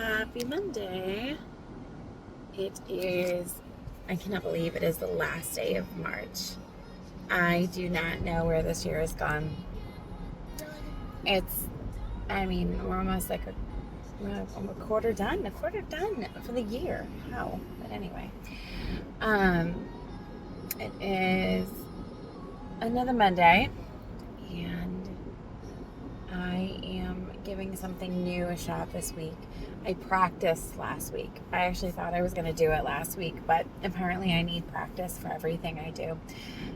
Happy Monday. It is, I cannot believe it is the last day of March. I do not know where this year has gone. It's, we're almost like a quarter done for the year. How? But anyway, um, it is another Monday, and I am giving something new a shot this week. I practiced last week. I actually thought I was going to do it last week, but apparently I need practice for everything I do.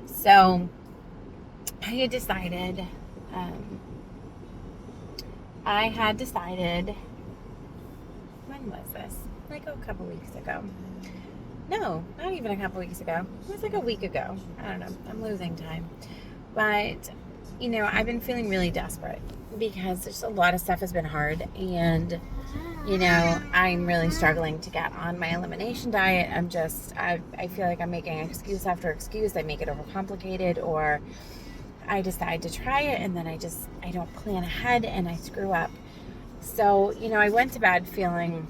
So I had decided, when was this? Like a couple weeks ago. No, not even a couple weeks ago. It was like a week ago. I don't know. I'm losing time. But, I've been feeling really desperate because there's a lot of stuff has been hard, and I'm really struggling to get on my elimination diet. I feel like I'm making excuse after excuse. I make it overcomplicated, or I decide to try it and then I don't plan ahead and I screw up. So, I went to bed feeling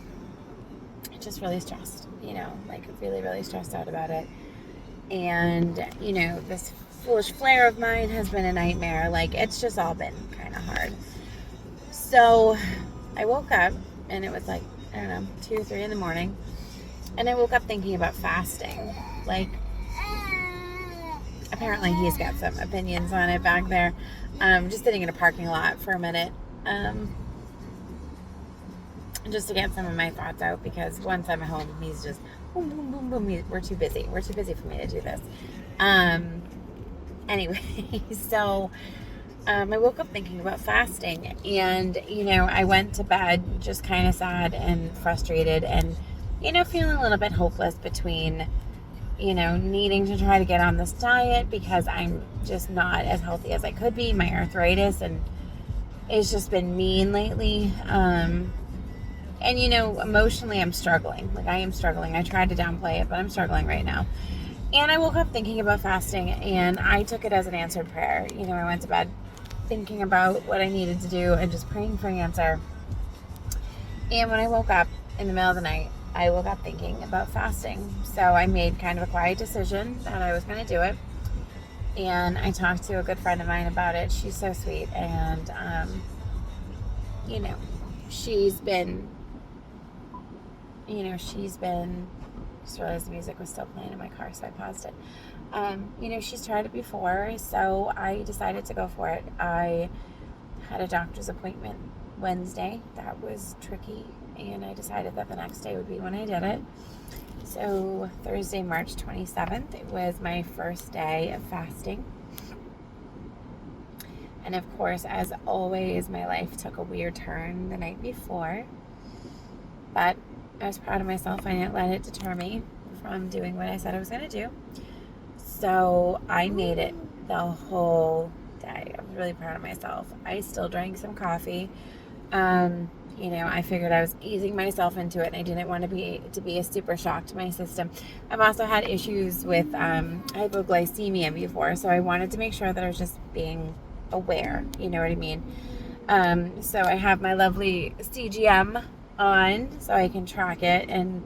just really stressed, like really, really stressed out about it. And, this foolish flare of mine has been a nightmare. Like, it's just all been kind of hard. So I woke up and it was like, I don't know, 2 or 3 in the morning. And I woke up thinking about fasting. Like, apparently he's got some opinions on it back there. Just sitting in a parking lot for a minute. Just to get some of my thoughts out, because once I'm at home, he's just boom, boom, boom, boom. We're too busy. We're too busy for me to do this. Anyway, so I woke up thinking about fasting, and, I went to bed just kind of sad and frustrated and, feeling a little bit hopeless between, needing to try to get on this diet because I'm just not as healthy as I could be. My arthritis and it's just been mean lately. And, emotionally I'm struggling. Like, I am struggling. I tried to downplay it, but I'm struggling right now. And I woke up thinking about fasting, and I took it as an answered prayer. I went to bed thinking about what I needed to do and just praying for an answer. And when I woke up in the middle of the night, I woke up thinking about fasting. So I made kind of a quiet decision that I was going to do it. And I talked to a good friend of mine about it. She's so sweet. And, she's been, just realized the music was still playing in my car, so I paused it. She's tried it before, so I decided to go for it. I had a doctor's appointment Wednesday. That was tricky, and I decided that the next day would be when I did it. So Thursday, March 27th, it was my first day of fasting. And of course, as always, my life took a weird turn the night before. But I was proud of myself. I didn't let it deter me from doing what I said I was going to do. So I made it the whole day. I was really proud of myself. I still drank some coffee. I figured I was easing myself into it, and I didn't want to be a super shock to my system. I've also had issues with hypoglycemia before, so I wanted to make sure that I was just being aware. You know what I mean? So I have my lovely CGM on so I can track it, and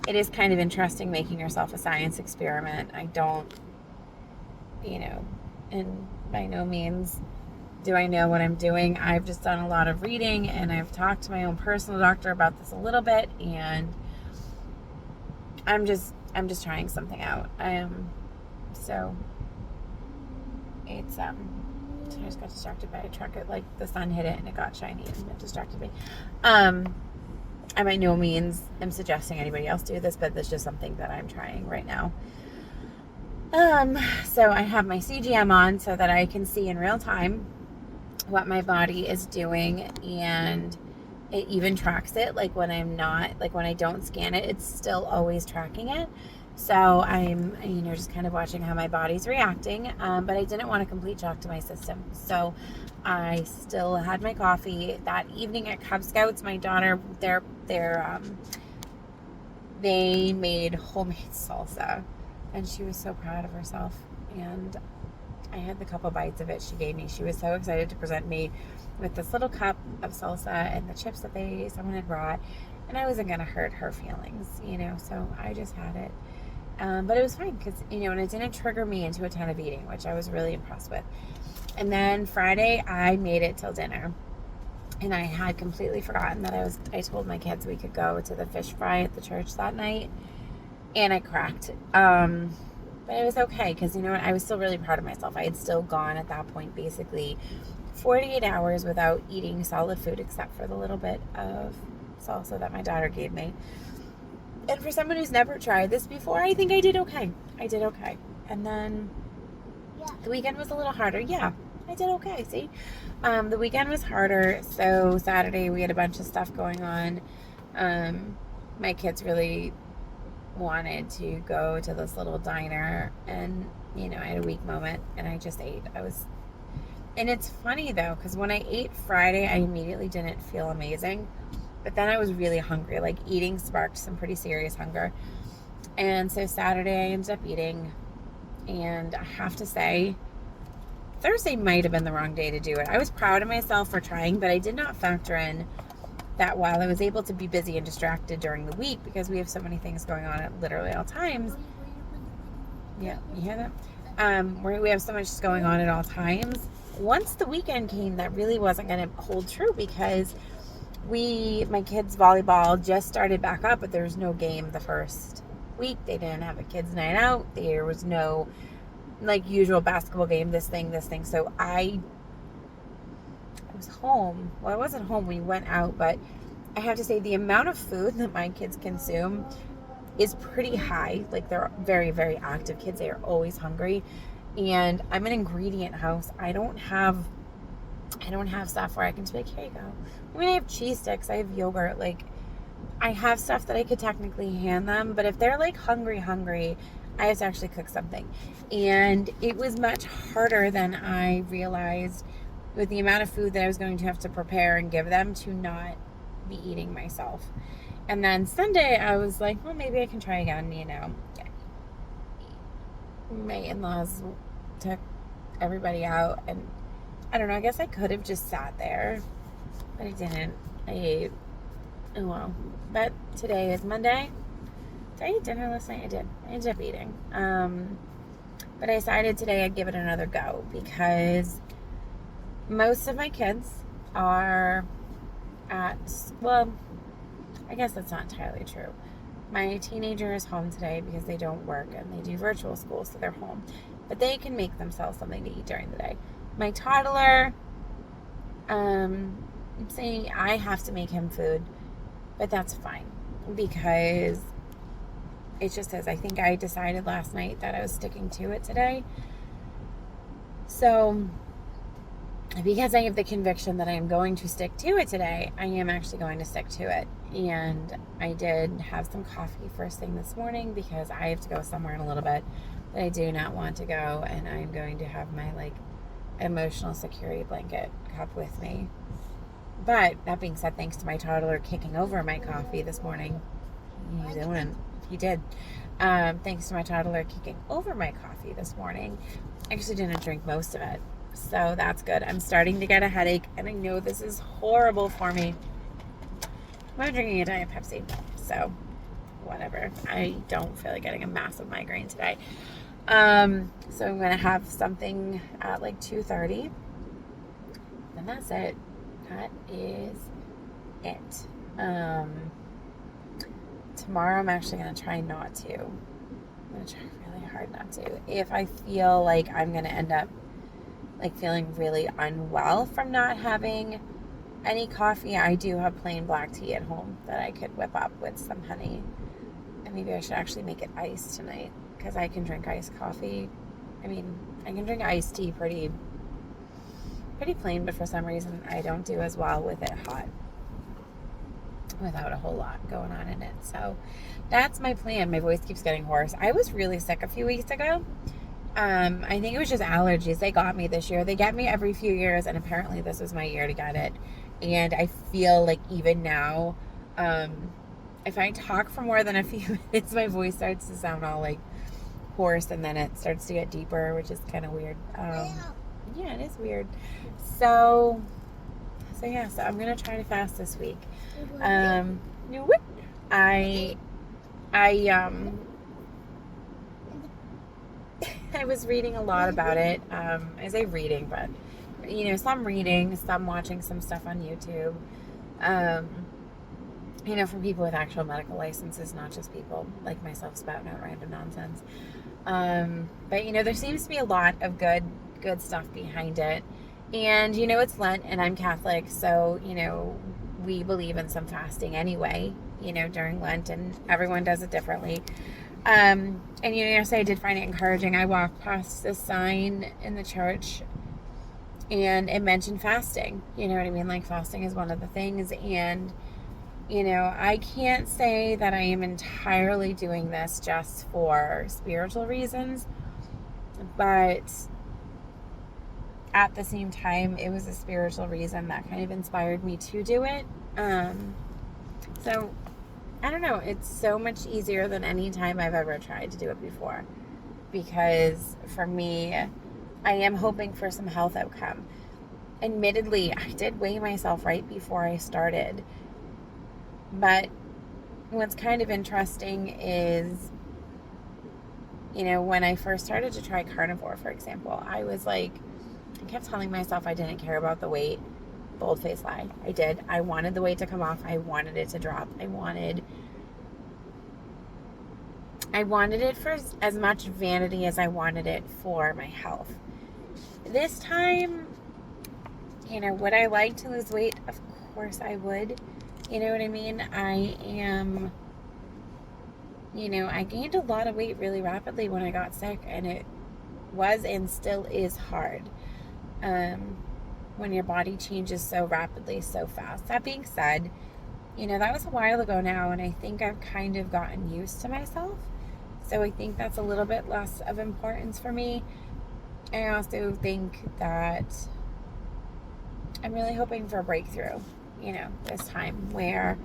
it is kind of interesting making yourself a science experiment. I don't, and by no means do I know what I'm doing. I've just done a lot of reading, and I've talked to my own personal doctor about this a little bit, and I'm just trying something out. So it's so I just got distracted by a truck. It, like, the sun hit it and it got shiny and it distracted me. I by no means am suggesting anybody else do this, but this is just something that I'm trying right now. So I have my CGM on so that I can see in real time what my body is doing, and it even tracks it. Like, when I don't scan it, it's still always tracking it. So I'm, just kind of watching how my body's reacting. But I didn't want a complete shock to my system. So I still had my coffee. That evening at Cub Scouts, my daughter, they made homemade salsa, and she was so proud of herself. And I had the couple bites of it she gave me. She was so excited to present me with this little cup of salsa and the chips that someone had brought, and I wasn't gonna hurt her feelings, so I just had it. But it was fine because, and it didn't trigger me into a ton of eating, which I was really impressed with. And then Friday, I made it till dinner. And I had completely forgotten that I told my kids we could go to the fish fry at the church that night. And I cracked. But it was okay because, you know what, I was still really proud of myself. I had still gone at that point basically 48 hours without eating solid food except for the little bit of salsa that my daughter gave me. And for someone who's never tried this before, I think I did okay. And then the weekend was a little harder. Yeah, I did okay, see? The weekend was harder. So Saturday we had a bunch of stuff going on. My kids really wanted to go to this little diner, and, I had a weak moment and I just ate. And it's funny though, because when I ate Friday, I immediately didn't feel amazing. But then I was really hungry. Like, eating sparked some pretty serious hunger. And so Saturday I ended up eating. And I have to say, Thursday might have been the wrong day to do it. I was proud of myself for trying, but I did not factor in that while I was able to be busy and distracted during the week, because we have so many things going on at literally all times. Yeah, you hear that? We have so much going on at all times. Once the weekend came, that really wasn't going to hold true because my kids' volleyball just started back up, but there was no game the first week. They didn't have a kids' night out. There was no usual basketball game, this thing. So I was home. Well, I wasn't home. We went out, but I have to say the amount of food that my kids consume is pretty high. Like, they're very, very active kids. They are always hungry. And I'm an ingredient house. I don't have stuff where I can just be like, here you go. I mean, I have cheese sticks, I have yogurt, I have stuff that I could technically hand them, but if they're hungry, I have to actually cook something. And it was much harder than I realized with the amount of food that I was going to have to prepare and give them to not be eating myself. And then Sunday I was like, well, maybe I can try again, My in-laws took everybody out, and I don't know, I guess I could have just sat there, but I didn't. I ate. Oh well. But today is Monday. Did I eat dinner last night? I did. I ended up eating. But I decided today I'd give it another go because most of my kids are well, I guess that's not entirely true. My teenager is home today because they don't work and they do virtual school, so they're home. But they can make themselves something to eat during the day. My toddler, I'm saying I have to make him food, but that's fine because it just is. I think I decided last night that I was sticking to it today. So, because I have the conviction that I am going to stick to it today, I am actually going to stick to it. And I did have some coffee first thing this morning because I have to go somewhere in a little bit that I do not want to go, and I'm going to have my emotional security blanket cup with me. But that being said, thanks to my toddler kicking over my coffee this morning, he did. Thanks to my toddler kicking over my coffee this morning, I actually didn't drink most of it. So that's good. I'm starting to get a headache, and I know this is horrible for me. I'm drinking a Diet Pepsi, so whatever. I don't feel like getting a massive migraine today. So I'm going to have something at 2:30. And that's it. That is it. Tomorrow I'm actually going to try not to. I'm going to try really hard not to. If I feel like I'm going to end up feeling really unwell from not having any coffee, I do have plain black tea at home that I could whip up with some honey. And maybe I should actually make it iced tonight because I can drink iced coffee. I mean, I can drink iced tea pretty plain, but for some reason I don't do as well with it hot without a whole lot going on in it. So that's my plan. My voice keeps getting hoarse. I was really sick a few weeks ago. I think it was just allergies. They got me this year. They get me every few years, and apparently this was my year to get it. And I feel like even now, if I talk for more than a few minutes, my voice starts to sound all hoarse and then it starts to get deeper, which is kind of weird. Yeah, it is weird. So yeah, so I'm gonna try to fast this week. I I was reading a lot about it. I say reading, but some reading, some watching some stuff on YouTube. From people with actual medical licenses, not just people like myself spouting out random nonsense. But there seems to be a lot of good stuff behind it. And it's Lent and I'm Catholic, so we believe in some fasting anyway, during Lent, and everyone does it differently. And yesterday I did find it encouraging. I walked past this sign in the church and it mentioned fasting. You know what I mean? Like, fasting is one of the things. And I can't say that I am entirely doing this just for spiritual reasons, but at the same time, it was a spiritual reason that kind of inspired me to do it. So I don't know. It's so much easier than any time I've ever tried to do it before, because for me, I am hoping for some health outcome. Admittedly, I did weigh myself right before I started, but what's kind of interesting is, when I first started to try carnivore, for example, I kept telling myself I didn't care about the weight. Bold-faced lie. I did. I wanted the weight to come off. I wanted it to drop. I wanted it for as much vanity as I wanted it for my health. This time, would I like to lose weight? Of course I would. You know what I mean? I gained a lot of weight really rapidly when I got sick, and it was and still is hard. When your body changes so rapidly, so fast. That being said, that was a while ago now, and I think I've kind of gotten used to myself. So I think that's a little bit less of importance for me. I also think that I'm really hoping for a breakthrough, this time, where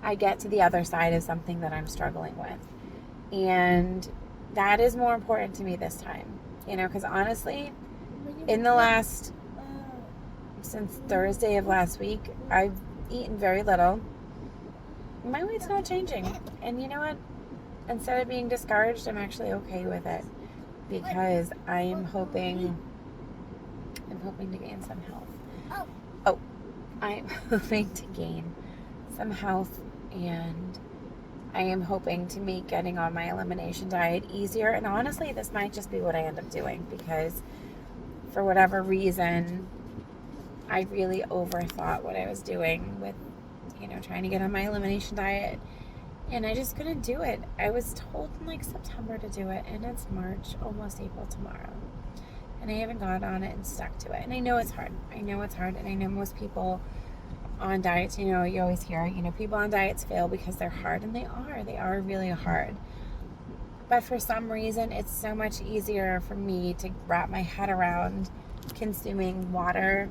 I get to the other side of something that I'm struggling with. And that is more important to me this time, because honestly, since Thursday of last week, I've eaten very little. My weight's not changing. And you know what? Instead of being discouraged, I'm actually okay with it, because I'm hoping to gain some health. I'm hoping to gain some health, and I am hoping to make getting on my elimination diet easier. And honestly, this might just be what I end up doing, because for whatever reason, I really overthought what I was doing with, trying to get on my elimination diet. And I just couldn't do it. I was told in September to do it, and it's March, almost April tomorrow. And I haven't got on it and stuck to it. And I know it's hard. And I know most people on diets, you always hear, people on diets fail because they're hard. And they are really hard. But for some reason, it's so much easier for me to wrap my head around consuming water,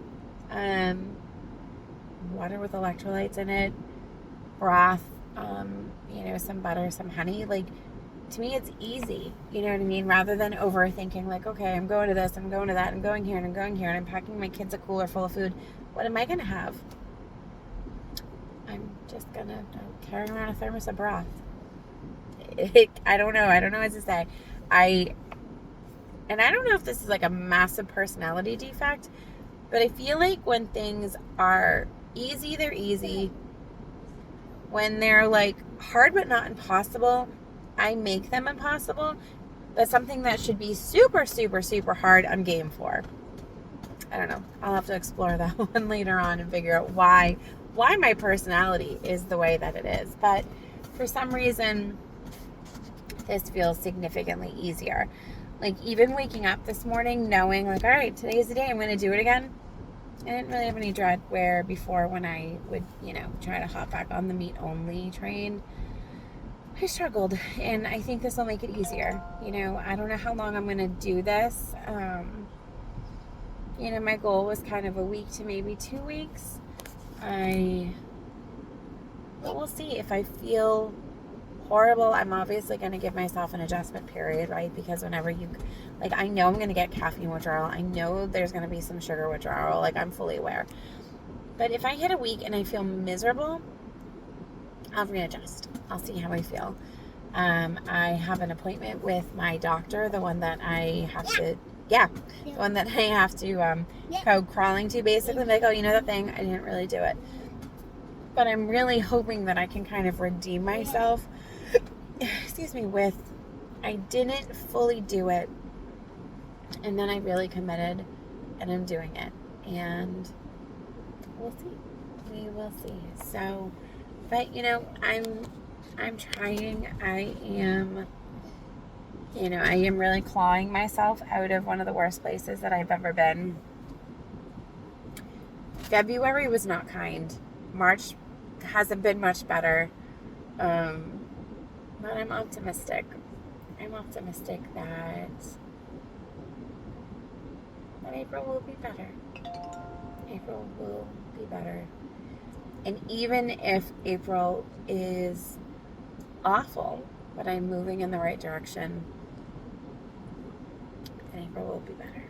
water with electrolytes in it, broth, some butter, some honey. To me, it's easy, you know what I mean? Rather than overthinking, okay, I'm going to this, I'm going to that, I'm going here, and I'm going here, and I'm packing my kids a cooler full of food. What am I going to have? I'm just going to carry around a thermos of broth. I don't know what to say. I don't know if this is a massive personality defect, but I feel like when things are easy, they're easy. When they're hard but not impossible, I make them impossible. But something that should be super, super, super hard, I'm game for. I don't know. I'll have to explore that one later on and figure out why my personality is the way that it is. But for some reason, this feels significantly easier. Even waking up this morning knowing, all right, today's the day, I'm going to do it again. I didn't really have any dread, where before, when I would, try to hop back on the meat only train, I struggled. And I think this will make it easier. I don't know how long I'm going to do this. My goal was kind of a week to maybe 2 weeks. But we'll see. If I feel horrible. I'm obviously going to give myself an adjustment period, right? Because whenever you, like, I know I'm going to get caffeine withdrawal. I know there's going to be some sugar withdrawal. Like, I'm fully aware. But if I hit a week and I feel miserable, I'll readjust. I'll see how I feel. I have an appointment with my doctor, the one that I have to, the one that I have to go crawling to, basically. Like, oh, you know that thing? I didn't really do it. But I'm really hoping that I can kind of redeem myself, excuse me, with I didn't fully do it, and then I really committed, and I'm doing it. And we'll see. We will see. So, but, you know, I'm trying. I am really clawing myself out of one of the worst places that I've ever been. February was not kind. March hasn't been much better. But I'm optimistic. I'm optimistic that April will be better. April will be better. And even if April is awful, but I'm moving in the right direction, then April will be better.